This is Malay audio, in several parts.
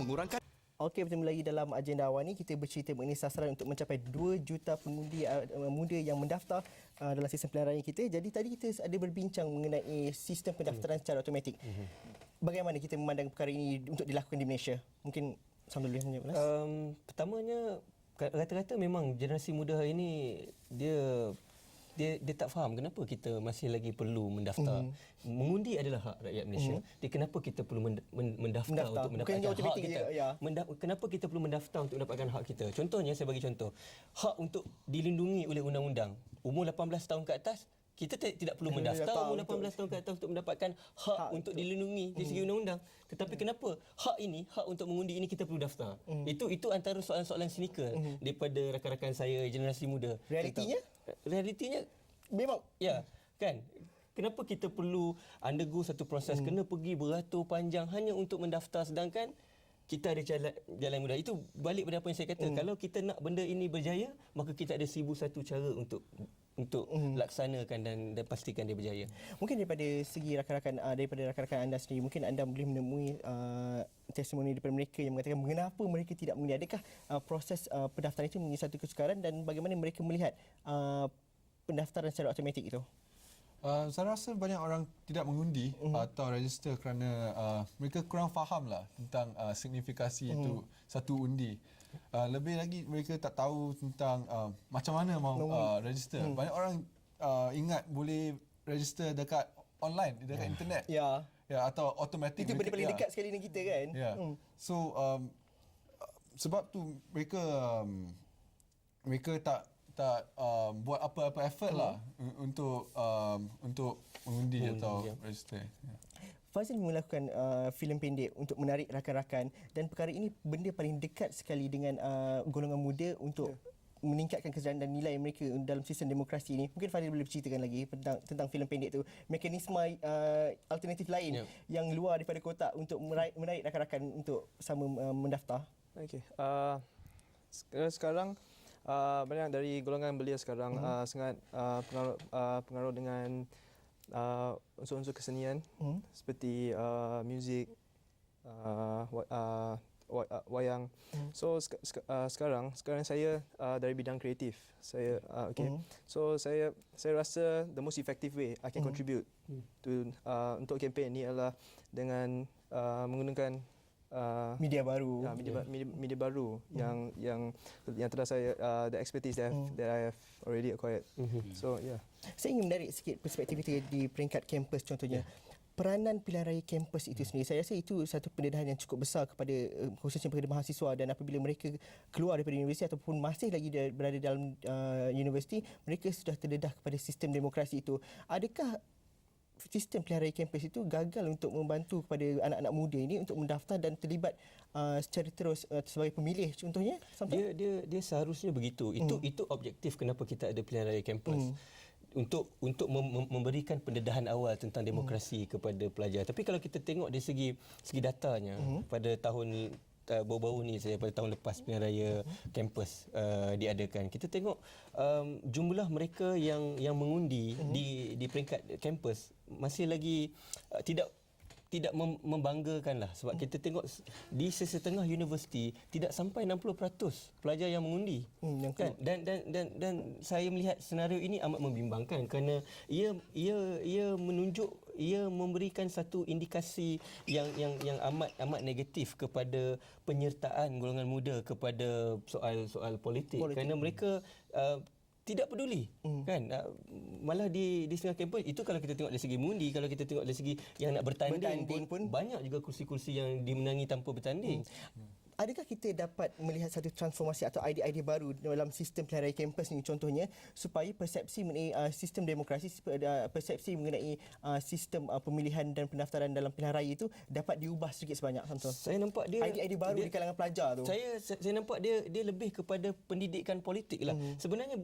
mengurangkan. Okey, bertemu lagi dalam agenda awal ni. Kita bercerita mengenai sasaran untuk mencapai 2 juta pengundi muda yang mendaftar dalam sistem pilihan raya kita. Jadi tadi kita ada berbincang mengenai sistem pendaftaran secara automatik. Bagaimana kita memandang perkara ini untuk dilakukan di Malaysia? Mungkin Samsul boleh menjawab. Pertamanya, rata-rata memang generasi muda hari ini dia tak faham kenapa kita masih lagi perlu mendaftar. Mengundi adalah hak rakyat Malaysia. Jadi kenapa kita perlu mendaftar untuk mendapatkan hak kita? Kenapa kita perlu mendaftar untuk mendapatkan hak kita? Contohnya, saya bagi contoh. Hak untuk dilindungi oleh undang-undang. Umur 18 tahun ke atas, kita tidak perlu mendaftar umur 18 tahun ke atas untuk mendapatkan hak untuk dilindungi dari segi undang-undang. Tetapi kenapa hak untuk mengundi ini kita perlu daftar? Itu antara soalan-soalan sinikal daripada rakan-rakan saya generasi muda. Realitinya memang kan. Kenapa kita perlu undergo satu proses, kena pergi beratur panjang hanya untuk mendaftar, sedangkan kita ada jalan mudah. Itu balik pada apa yang saya kata. Kalau kita nak benda ini berjaya, maka kita ada 1001 cara untuk laksanakan dan pastikan dia berjaya. Mungkin daripada segi rakan-rakan anda sendiri, mungkin anda boleh menemui testimoni daripada mereka yang mengatakan mengapa mereka tidak mengundi. Adakah proses pendaftaran itu menjadi satu kesukaran dan bagaimana mereka melihat pendaftaran secara automatik itu? Saya rasa banyak orang tidak mengundi atau register kerana mereka kurang fahamlah tentang signifikasi itu satu undi. Lebih lagi mereka tak tahu tentang macam mana mau register. Banyak orang ingat boleh register dekat online, dekat internet. Ya, atau automatik. Itu benda paling dekat sekali dengan kita kan. So sebab tu mereka tak buat apa-apa effort lah untuk mengundi atau register. Fazil melakukan filem pendek untuk menarik rakan-rakan dan perkara ini benda paling dekat sekali dengan golongan muda untuk meningkatkan kesedaran dan nilai mereka dalam sistem demokrasi ini. Mungkin Fadil boleh berceritakan lagi tentang filem pendek tu, mekanisme alternatif lain yang luar daripada kotak untuk menarik rakan-rakan untuk sama mendaftar. Okey. Sekarang banyak dari golongan belia sekarang sangat pengaruh dengan unsur-unsur kesenian seperti muzik, wayang. So sekarang saya dari bidang kreatif. So saya rasa the most effective way I can contribute to untuk kempen ni adalah dengan menggunakan media baru. Media baru yang telah saya the expertise that I have already acquired. So saya ingin menarik sikit perspektif kita di peringkat kampus contohnya. Peranan pilihan raya kampus itu sendiri, saya rasa itu satu pendedahan yang cukup besar kepada khususnya kepada mahasiswa, dan apabila mereka keluar daripada universiti ataupun masih lagi berada dalam universiti, mereka sudah terdedah kepada sistem demokrasi itu. Adakah sistem pilihan raya kampus itu gagal untuk membantu kepada anak-anak muda ini untuk mendaftar dan terlibat secara terus sebagai pemilih contohnya? Dia seharusnya begitu. Itu objektif kenapa kita ada pilihan raya kampus. Untuk memberikan pendedahan awal tentang demokrasi kepada pelajar. Tapi kalau kita tengok dari segi datanya, pada tahun baru-baru ni saya, pada tahun lepas pilihan raya kampus diadakan, kita tengok jumlah mereka yang mengundi di peringkat kampus masih lagi tidak membanggakanlah, sebab kita tengok di sesetengah universiti tidak sampai 60% pelajar yang mengundi. Kan? Dan saya melihat senario ini amat membimbangkan kerana ia memberikan satu indikasi yang amat negatif kepada penyertaan golongan muda kepada soal politik. Kerana mereka tidak peduli, kan? Malah di setengah kampus itu, kalau kita tengok dari segi mengundi, kalau kita tengok dari segi yang nak bertanding pun banyak juga kursi-kursi yang dimenangi tanpa bertanding. Adakah kita dapat melihat satu transformasi atau idea-idea baru dalam sistem pilihan raya kampus ni contohnya, supaya persepsi mengenai sistem demokrasi, persepsi mengenai sistem pemilihan dan pendaftaran dalam pilihan raya itu dapat diubah sedikit sebanyak, Samsul? Saya nampak dia idea-idea baru di kalangan pelajar tu. Saya nampak dia lebih kepada pendidikan politik lah. Sebenarnya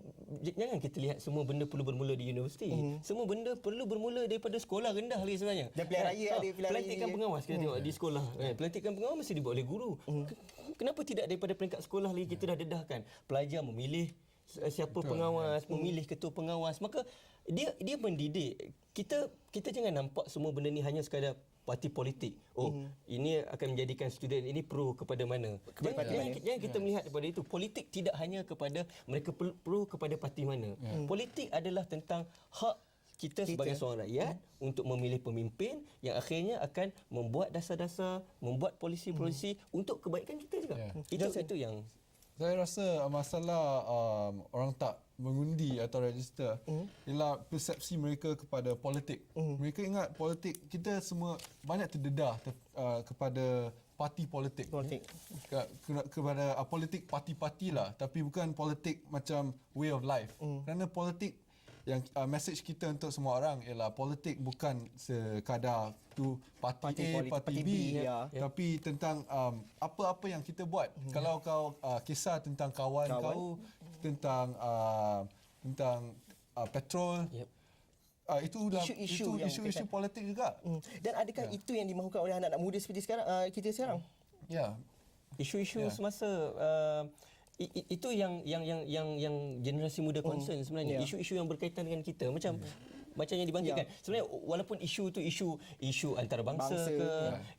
jangan kita lihat semua benda perlu bermula di universiti. Semua benda perlu bermula daripada sekolah rendah lagi sebenarnya. Dan pilihan raya ada pilihan raya. Pelantikan pengawas kita tengok di sekolah. Pelantikan pengawas mesti dibuat oleh guru. Kenapa tidak daripada peringkat sekolah lagi kita dah dedahkan pelajar memilih siapa pengawas, memilih ketua pengawas. Maka dia mendidik. Kita jangan nampak semua benda ni hanya sekadar parti politik. Ini akan menjadikan student ini pro kepada mana. Jangan kita melihat daripada itu. Politik tidak hanya kepada mereka pro kepada parti mana. Politik adalah tentang hak kita sebagai seorang rakyat untuk memilih pemimpin yang akhirnya akan membuat dasar-dasar, membuat polisi-polisi untuk kebaikan kita juga. Itu yang Saya rasa masalah orang tak mengundi atau register ialah persepsi mereka kepada politik. Mereka ingat politik, kita semua banyak terdedah kepada parti politik. Kepada politik parti-parti lah, tapi bukan politik macam way of life. Kerana politik yang message kita untuk semua orang ialah politik bukan sekadar tu parti A, parti B, tapi tentang apa-apa yang kita buat. Kalau kau kisah tentang kawan kau, tentang petrol, itu isu-isu politik juga. Dan adakah itu yang dimahukan oleh anak-anak muda seperti sekarang, kita sekarang? Ya. Isu-isu semasa itu yang generasi muda concern sebenarnya. Isu-isu yang berkaitan dengan kita macam yang dibangkitkan. Sebenarnya walaupun isu tu isu antarabangsa ke,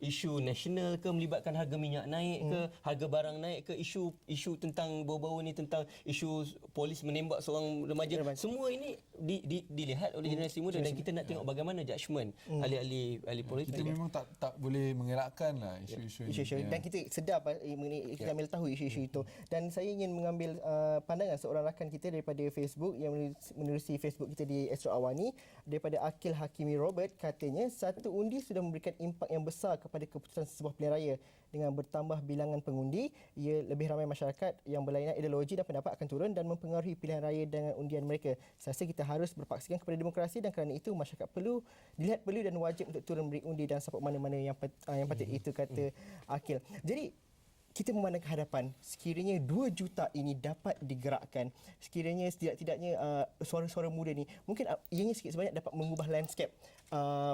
isu nasional ke, melibatkan harga minyak naik ke, harga barang naik ke, isu tentang baru-baru ni tentang isu polis menembak seorang remaja. Semua ini dilihat oleh generasi muda dan kita nak tengok bagaimana judgement ahli-ahli politik. Kita memang tak boleh mengelakkan lah isu-isu ini. Dan kita sedar kita ambil tahu isu-isu itu. Dan saya ingin mengambil pandangan seorang rakan kita daripada Facebook yang menerusi Facebook kita di Astro Awani, daripada Akil Hakimi Robert. Katanya satu undi sudah memberikan impak yang besar kepada keputusan sebuah pilihan raya. Dengan bertambah bilangan pengundi, ia lebih ramai masyarakat yang berlainan ideologi dan pendapat akan turun dan mempengaruhi pilihan raya dengan undian mereka. Saya rasa kita harus berpaksikan kepada demokrasi dan kerana itu masyarakat dilihat perlu dan wajib untuk turun beri undi dan support mana-mana yang patut, itu kata Akil. Jadi kita memandang ke hadapan, sekiranya 2 juta ini dapat digerakkan, sekiranya setidak-tidaknya suara-suara muda ni mungkin ianya sikit sebanyak dapat mengubah landscape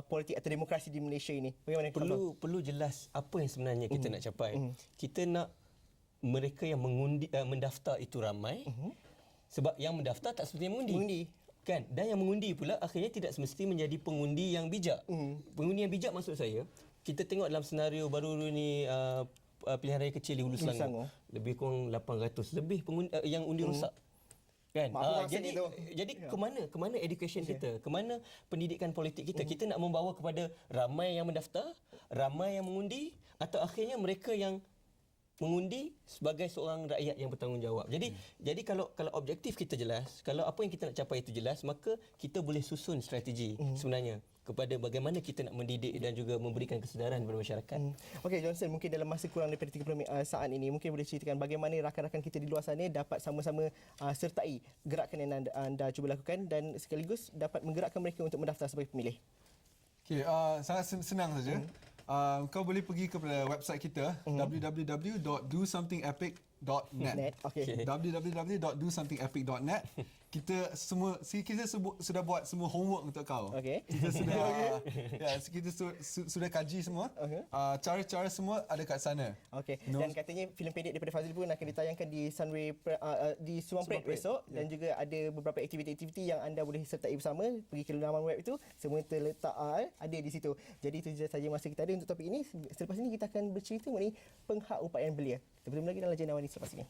politik atau demokrasi di Malaysia ini. Bagaimana perlu jelas apa yang sebenarnya kita nak capai. Kita nak mereka yang mendaftar itu ramai, sebab yang mendaftar tak semestinya mengundi. Kan? Dan yang mengundi pula akhirnya tidak semestinya menjadi pengundi yang bijak. Pengundi yang bijak maksud saya, kita tengok dalam senario baru ni pilihan raya kecil di Hulu Selangor, lebih kurang 800 lebih yang undi rosak. Kan? Jadi ke mana education kita? Ke mana pendidikan politik kita? Kita nak membawa kepada ramai yang mendaftar, ramai yang mengundi, atau akhirnya mereka yang mengundi sebagai seorang rakyat yang bertanggungjawab. Jadi kalau objektif kita jelas, kalau apa yang kita nak capai itu jelas, maka kita boleh susun strategi sebenarnya kepada bagaimana kita nak mendidik dan juga memberikan kesedaran kepada masyarakat. Okey, Johnson, mungkin dalam masa kurang daripada 30 saat ini, mungkin boleh ceritakan bagaimana rakan-rakan kita di luar sana dapat sama-sama sertai gerakan yang anda cuba lakukan dan sekaligus dapat menggerakkan mereka untuk mendaftar sebagai pemilih. Okey, sangat senang saja. Kau boleh pergi kepada website kita www.dosomethingepic.net. www.dosomething.epic.net. Kita sudah buat semua homework untuk kau. Kita sudah kaji semua. Cara-cara semua ada kat sana. Dan katanya filem pendek daripada Fazil pun akan ditayangkan di Sunway di Subang Parade besok dan juga ada beberapa aktiviti-aktiviti yang anda boleh sertai bersama. Pergi ke laman web itu, semua terletak ada di situ. Jadi itu saja masa kita ada untuk topik ini. Selepas ini kita akan bercerita mengenai penghak upayaan belia. Kita bertemu lagi dalam Jendela Awani selepas ini.